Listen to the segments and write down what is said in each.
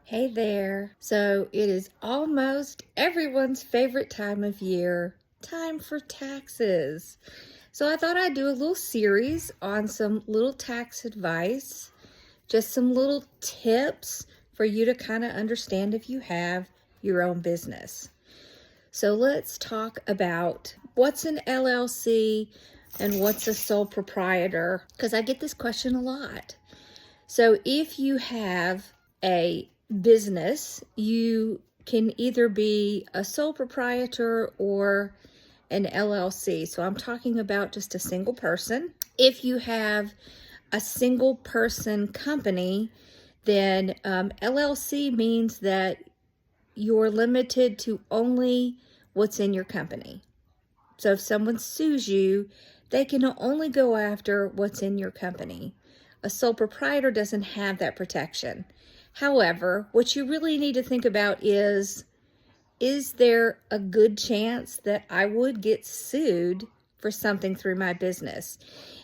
Hey there. So it is almost everyone's favorite time of year, time for taxes. So I thought I'd do a little series on some little tax advice, just some little tips for you to kind of understand if you have your own business. So let's talk about what's an LLC and what's a sole proprietor, because I get this question a lot. So if you have a business, you can either be a sole proprietor or an LLC. So I'm talking about just a single person. If you have a single person company, then LLC means that you're limited to only what's in your company. So if someone sues you, they can only go after what's in your company. A sole proprietor doesn't have that protection. However, what you really need to think about is there a good chance that I would get sued for something through my business?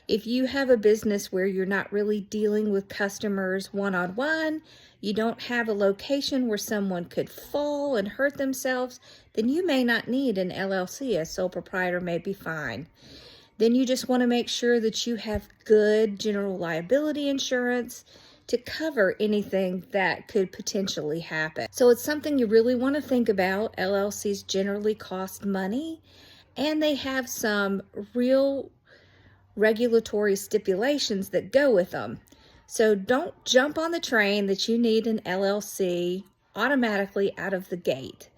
If you have a business where you're not really dealing with customers one-on-one, you don't have a location where someone could fall and hurt themselves, then you may not need an LLC. A sole proprietor may be fine. Then you just want to make sure that you have good general liability insurance to cover anything that could potentially happen. So it's something you really want to think about. LLCs generally cost money, and they have some real regulatory stipulations that go with them. So don't jump on the train that you need an LLC automatically out of the gate,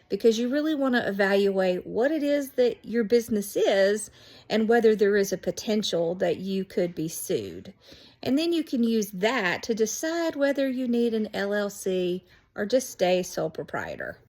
because you really want to evaluate what it is that your business is and whether there is a potential that you could be sued. And then you can use that to decide whether you need an LLC or just stay sole proprietor.